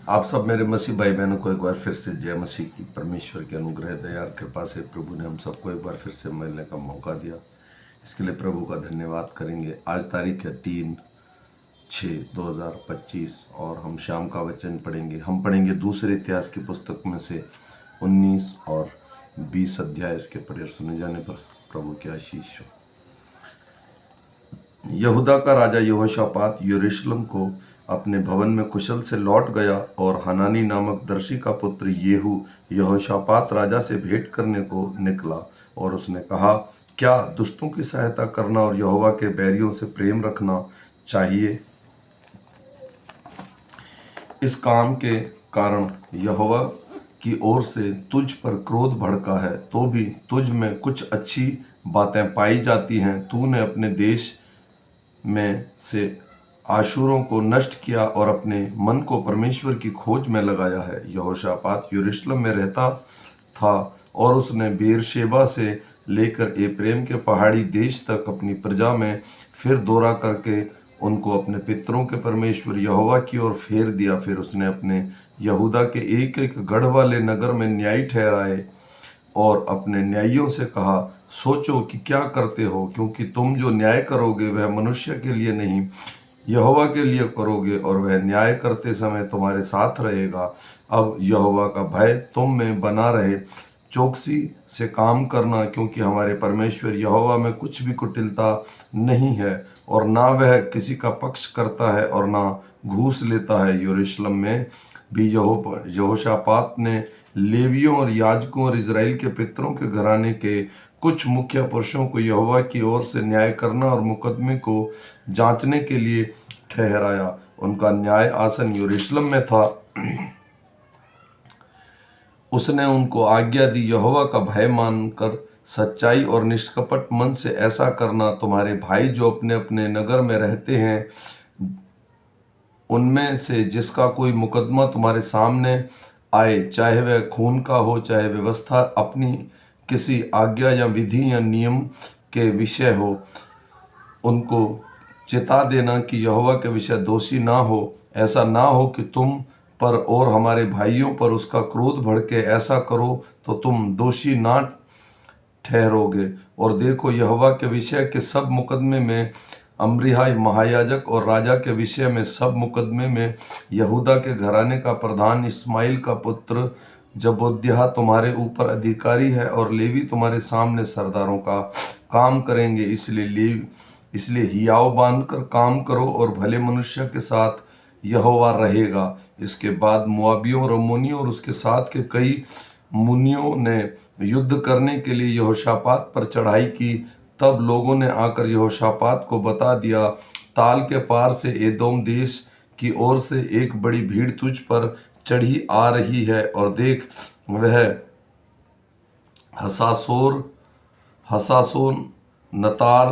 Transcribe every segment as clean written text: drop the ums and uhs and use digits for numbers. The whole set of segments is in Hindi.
आप सब मेरे मसीह भाई बहनों को एक बार फिर से जय मसीह की। परमेश्वर के अनुग्रह दया और कृपा से प्रभु ने हम सबको एक बार फिर से मिलने का मौका दिया। इसके लिए प्रभु का धन्यवाद करेंगे। आज तारीख है 3/6/2025 और हम शाम का वचन पढ़ेंगे। हम पढ़ेंगे दूसरे इतिहास की पुस्तक में से 19 और 20 अध्याय। इसके पढ़े सुने जाने पर प्रभु की आशीष हो। यहूदा का राजा यहोशापात यरूशलेम को अपने भवन में कुशल से लौट गया और हनानी नामक दर्शी का पुत्र येहू यहोशापात राजा से भेंट करने को निकला और उसने कहा, क्या दुष्टों की सहायता करना और यहोवा के बैरियों से प्रेम रखना चाहिए? इस काम के कारण यहोवा की ओर से तुझ पर क्रोध भड़का है, तो भी तुझ में कुछ अच्छी बातें पाई जाती हैं। तूने अपने देश में से आशूरों को नष्ट किया और अपने मन को परमेश्वर की खोज में लगाया है। यहोशापात यरूशलेम में रहता था और उसने बेरशेबा से लेकर एप्रेम के पहाड़ी देश तक अपनी प्रजा में फिर दौरा करके उनको अपने पितरों के परमेश्वर यहोवा की ओर फेर दिया। फिर उसने अपने यहूदा के एक एक गढ़ वाले नगर में न्याय ठहराए और अपने न्यायियों से कहा, सोचो कि क्या करते हो, क्योंकि तुम जो न्याय करोगे वह मनुष्य के लिए नहीं यहोवा के लिए करोगे, और वह न्याय करते समय तुम्हारे साथ रहेगा। अब यहोवा का भय तुम में बना रहे, चौकसी से काम करना, क्योंकि हमारे परमेश्वर यहोवा में कुछ भी कुटिलता नहीं है और ना वह किसी का पक्ष करता है और ना घूस लेता है। यरूशलेम में भी यहोशापात ने लेवियों और याजकों और इज़राइल के पितरों के घराने के कुछ मुख्य पुरुषों को यहोवा की ओर से न्याय करना और मुकदमे को जांचने के लिए ठहराया। उनका न्याय आसन यरूशलेम में था। उसने उनको आज्ञा दी, यहोवा का भय मानकर सच्चाई और निष्कपट मन से ऐसा करना। तुम्हारे भाई जो अपने अपने नगर में रहते हैं, उनमें से जिसका कोई मुकदमा तुम्हारे सामने आए, चाहे वह खून का हो, चाहे व्यवस्था अपनी किसी आज्ञा या विधि या नियम के विषय हो, उनको चिता देना कि यहोवा के विषय दोषी ना हो। ऐसा ना हो कि तुम पर और हमारे भाइयों पर उसका क्रोध भड़के। ऐसा करो तो तुम दोषी ना ठहरोगे। और देखो, यहोवा के विषय के सब मुकदमे में अम्रिहा महायाजक और राजा के विषय में सब मुकदमे में यहूदा के घराने का प्रधान इस्माइल का पुत्र जबोद्याह तुम्हारे ऊपर अधिकारी है, और लेवी तुम्हारे सामने सरदारों का काम करेंगे। इसलिए हियाव बांधकर काम करो और भले मनुष्य के साथ यहोवा रहेगा। इसके बाद मोआबियों और अम्मोनियों और उसके साथ के कई मुनियों ने युद्ध करने के लिए यहोशापात पर चढ़ाई की। तब लोगों ने आकर यहोशापात को बता दिया, ताल के पार से एदोम देश की ओर से एक बड़ी भीड़ तुझ पर चढ़ी आ रही है, और देख, वह हसासोन नतार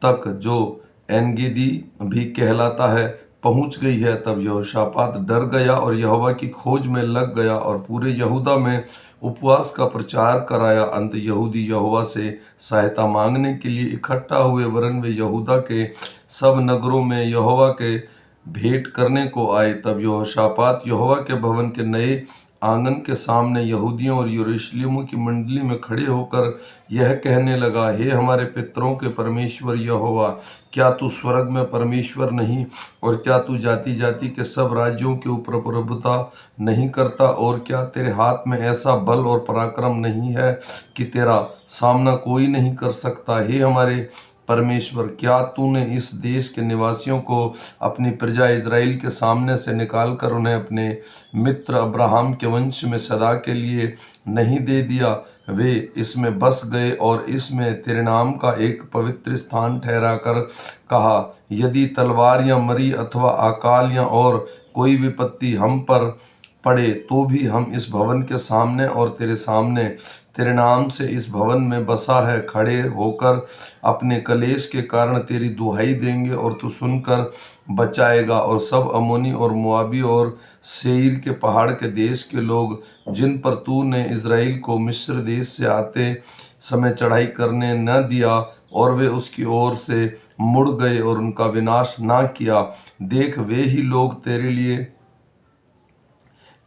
तक, जो एनगिदी भी कहलाता है, पहुंच गई है। तब यहोशापात डर गया और यहोवा की खोज में लग गया और पूरे यहूदा में उपवास का प्रचार कराया। अंत यहूदी यहोवा से सहायता मांगने के लिए इकट्ठा हुए, वरन वे यहूदा के सब नगरों में यहोवा के भेंट करने को आए। तब यहोशापात यहोवा के भवन के नए आंगन के सामने यहूदियों और यरूशलेम की मंडली में खड़े होकर यह कहने लगा, हे हमारे पितरों के परमेश्वर यहोवा, क्या तू स्वर्ग में परमेश्वर नहीं, और क्या तू जाति जाति के सब राज्यों के ऊपर प्रभुता नहीं करता, और क्या तेरे हाथ में ऐसा बल और पराक्रम नहीं है कि तेरा सामना कोई नहीं कर सकता? हे हमारे परमेश्वर, क्या तूने इस देश के निवासियों को अपनी प्रजा इज़राइल के सामने से निकालकर उन्हें अपने मित्र अब्राहम के वंश में सदा के लिए नहीं दे दिया? वे इसमें बस गए और इसमें तेरे नाम का एक पवित्र स्थान ठहरा कर कहा, यदि तलवार या मरी अथवा अकाल या और कोई विपत्ति हम पर पड़े, तो भी हम इस भवन के सामने और तेरे सामने तेरे नाम से इस भवन में बसा है खड़े होकर अपने कलेश के कारण तेरी दुहाई देंगे, और तू सुनकर बचाएगा। और सब अमोनी और मोआबी और सेईर के पहाड़ के देश के लोग, जिन पर तूने इज़राइल को मिस्र देश से आते समय चढ़ाई करने न दिया, और वे उसकी ओर से मुड़ गए और उनका विनाश ना किया, देख, वे ही लोग तेरे लिए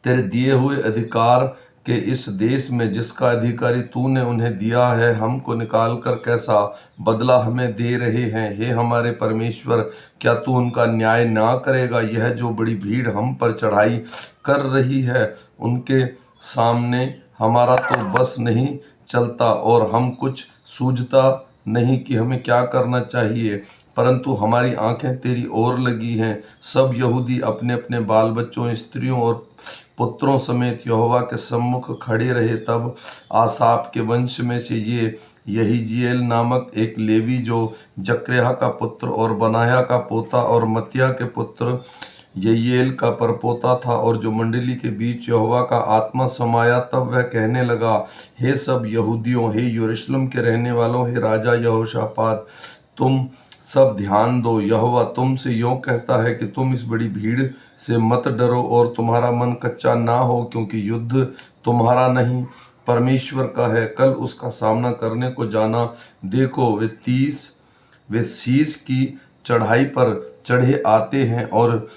तेरे दिए हुए अधिकार के इस देश में जिसका अधिकारी तूने उन्हें दिया है, हमको निकाल कर कैसा बदला हमें दे रहे हैं। हे हमारे परमेश्वर, क्या तू उनका न्याय ना करेगा? यह जो बड़ी भीड़ हम पर चढ़ाई कर रही है, उनके सामने हमारा तो बस नहीं चलता और हम कुछ सूझता नहीं कि हमें क्या करना चाहिए, परंतु हमारी आंखें तेरी ओर लगी हैं। सब यहूदी अपने अपने बाल बच्चों, स्त्रियों और पुत्रों समेत यहोवा के सम्मुख खड़े रहे। तब आसाप के वंश में से ये यहीजीएल नामक एक लेवी, जो जकरयाह का पुत्र और बनाया का पोता और मत्तिया के पुत्र ययेल का परपोता था, और जो मंडली के बीच यहोवा का आत्मा समाया, तब वह कहने लगा, हे सब यहूदियों, हे यरूशलेम के रहने वालों, हे राजा यहोशापात, तुम सब ध्यान दो। यहोवा तुमसे यों कहता है कि तुम इस बड़ी भीड़ से मत डरो और तुम्हारा मन कच्चा ना हो, क्योंकि युद्ध तुम्हारा नहीं परमेश्वर का है। कल उसका सामना करने को जाना। देखो, वे शीश की चढ़ाई पर चढ़े आते हैं और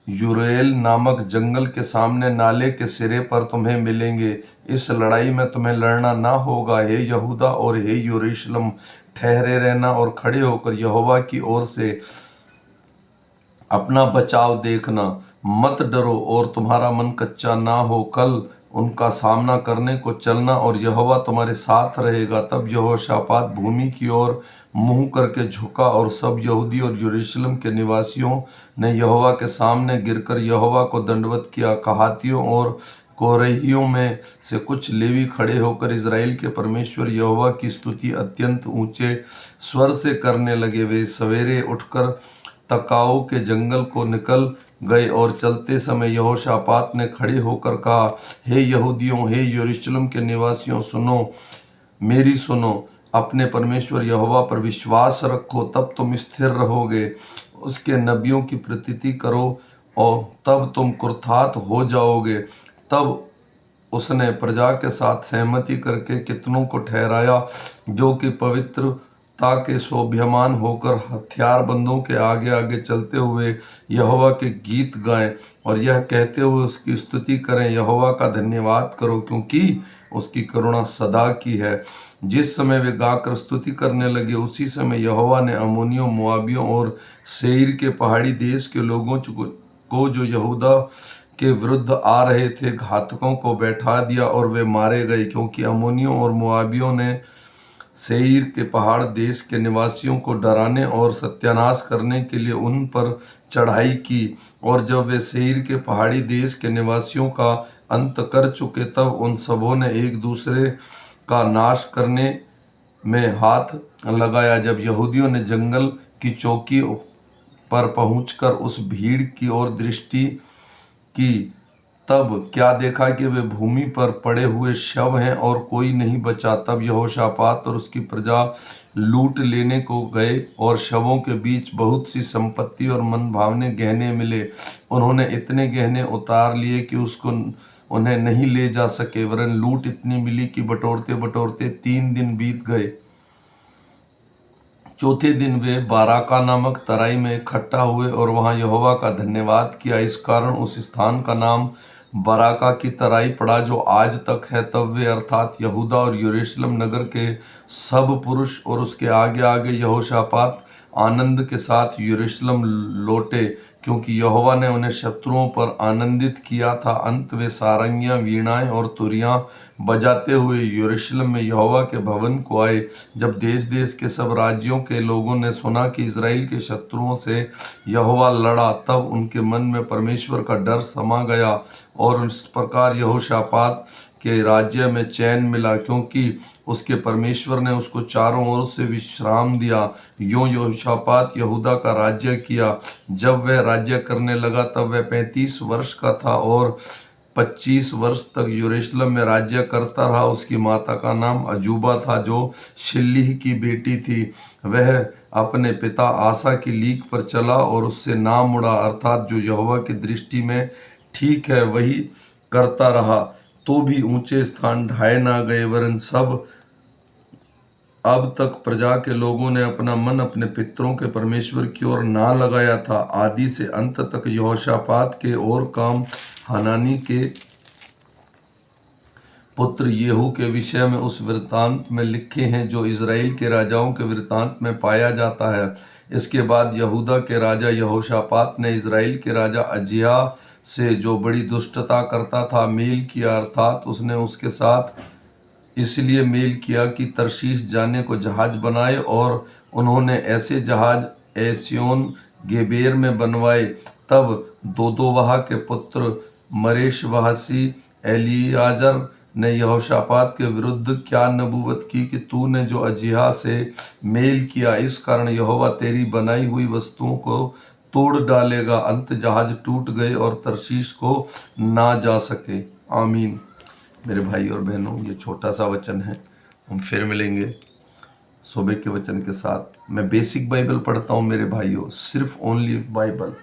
यूरेल नामक जंगल के सामने नाले के सिरे पर तुम्हें मिलेंगे। इस लड़ाई में तुम्हें लड़ना ना होगा। हे यहूदा और हे यरूशलेम, ठहरे रहना और खड़े होकर यहोवा की ओर से अपना बचाव देखना। मत डरो और तुम्हारा मन कच्चा ना हो। कल उनका सामना करने को चलना और यहोवा तुम्हारे साथ रहेगा। तब यहोशापात भूमि की ओर मुंह करके झुका और सब यहूदी और यरूशलेम के निवासियों ने यहोवा के सामने गिरकर यहोवा को दंडवत किया। कहातियों और कोरहियों में से कुछ लेवी खड़े होकर इज़राइल के परमेश्वर यहोवा की स्तुति अत्यंत ऊंचे स्वर से करने लगे। वे सवेरे उठकर तकाओ के जंगल को निकल गए और चलते समय यहोशापात ने खड़े होकर कहा, हे यहूदियों, हे यरूशलेम के निवासियों, सुनो, मेरी सुनो। अपने परमेश्वर यहोवा पर विश्वास रखो, तब तुम स्थिर रहोगे। उसके नबियों की प्रतीति करो और तब तुम कुर्ताहट हो जाओगे। तब उसने प्रजा के साथ सहमति करके कितनों को ठहराया, जो कि पवित्रता के शोभ्यमान होकर हथियारबंदों के आगे आगे चलते हुए यहोवा के गीत गाएं और यह कहते हुए उसकी स्तुति करें, यहोवा का धन्यवाद करो, क्योंकि उसकी करुणा सदा की है। जिस समय वे गाकर स्तुति करने लगे, उसी समय यहोवा ने अम्मोनियों, मोआबियों और सेईर के पहाड़ी देश के लोगों को जो यहूदा के विरुद्ध आ रहे थे, घातकों को बैठा दिया और वे मारे गए, क्योंकि अम्मोनियों और मोआबियों ने सेईर के पहाड़ देश के निवासियों को डराने और सत्यानाश करने के लिए उन पर चढ़ाई की। और जब वे सेईर के पहाड़ी देश के निवासियों का अंत कर चुके, तब उन सबों ने एक दूसरे का नाश करने में हाथ लगाया। जब यहूदियों ने जंगल की चौकी पर पहुंचकर उस भीड़ की ओर दृष्टि की, तब क्या देखा कि वे भूमि पर पड़े हुए शव हैं और कोई नहीं बचा। तब यहोशापात और उसकी प्रजा लूट लेने को गए और शवों के बीच बहुत सी संपत्ति और मन भावने गहने मिले। उन्होंने इतने गहने उतार लिए कि उसको उन्हें नहीं ले जा सके, वरन लूट इतनी मिली कि बटोरते बटोरते 3 दिन बीत गए। चौथे दिन वे बाराका नामक तराई में इकट्ठा हुए और वहां यहोवा का धन्यवाद किया। इस कारण उस स्थान का नाम बराका की तराई पड़ा, जो आज तक है। तब वे अर्थात यहूदा और यरूशलेम नगर के सब पुरुष और उसके आगे आगे यहोशापात आनंद के साथ यरूशलेम लौटे, क्योंकि यहोवा ने उन्हें शत्रुओं पर आनंदित किया था। अंत वे सारंगियां, वीणाएं और तुरियां बजाते हुए यरूशलेम में यहोवा के भवन को आए। जब देश देश के सब राज्यों के लोगों ने सुना कि इज़राइल के शत्रुओं से यहोवा लड़ा, तब उनके मन में परमेश्वर का डर समा गया और इस प्रकार यहोशापात के राज्य में चैन मिला, क्योंकि उसके परमेश्वर ने उसको चारों ओर से विश्राम दिया। यूं यहोशापात यहूदा का राज्य किया। जब वह राज्य करने लगा, तब वह 35 वर्ष का था और 25 वर्ष तक यरूशलेम में राज्य करता रहा। उसकी माता का नाम अजूबा था, जो शिल्ही की बेटी थी। वह अपने पिता आसा की लीक पर चला और उससे ना मुड़ा, अर्थात जो यहोवा की दृष्टि में ठीक है वही करता रहा। तो भी ऊंचे स्थान ढाए ना गए, वरन सब अब तक प्रजा के लोगों ने अपना मन अपने पितरों के परमेश्वर की ओर ना लगाया था। आदि से अंत तक यहोशापात के और काम हनानी के पुत्र येहू के विषय में उस वृत्तांत में लिखे हैं जो इज़राइल के राजाओं के वृत्तांत में पाया जाता है। इसके बाद यहूदा के राजा यहोशापात ने इज़राइल के राजा अजिया से, जो बड़ी दुष्टता करता था, मेल किया, अर्थात उसने उसके साथ इसलिए मेल किया कि तरशीश जाने को जहाज बनाए, और उन्होंने ऐसे जहाज एस्योन गेबेर में बनवाए। तब दोदोवाह के पुत्र मरेशवासी एलियाजर ने यहोशापात के विरुद्ध क्या नबूवत की कि तूने जो अजिहा से मेल किया, इस कारण यहोवा तेरी बनाई हुई वस्तुओं को तोड़ डालेगा। अंत जहाज टूट गए और तरशीश को ना जा सके। आमीन। मेरे भाई और बहनों, ये छोटा सा वचन है, हम फिर मिलेंगे सुबह के वचन के साथ। मैं बेसिक बाइबल पढ़ता हूँ मेरे भाइयों, सिर्फ ओनली बाइबल।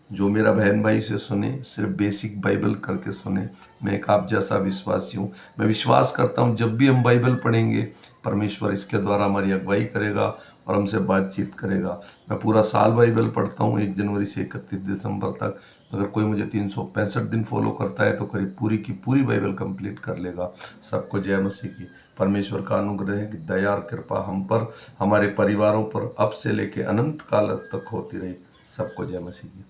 जो मेरा बहन भाई से सुने, सिर्फ बेसिक बाइबल करके सुने। मैं एक आप जैसा विश्वासी हूँ। मैं विश्वास करता हूँ जब भी हम बाइबल पढ़ेंगे, परमेश्वर इसके द्वारा हमारी अगुवाई करेगा और हमसे बातचीत करेगा। मैं पूरा साल बाइबल पढ़ता हूँ, 1 जनवरी से 31 दिसंबर तक। अगर कोई मुझे 365 दिन फॉलो करता है तो करीब पूरी की पूरी बाइबल कंप्लीट कर लेगा। सबको जय मसीह की। परमेश्वर का अनुग्रह है कि दया और कृपा हम पर, हमारे परिवारों पर अब से लेके अनंत काल तक होती रही। सबको जय मसीह की।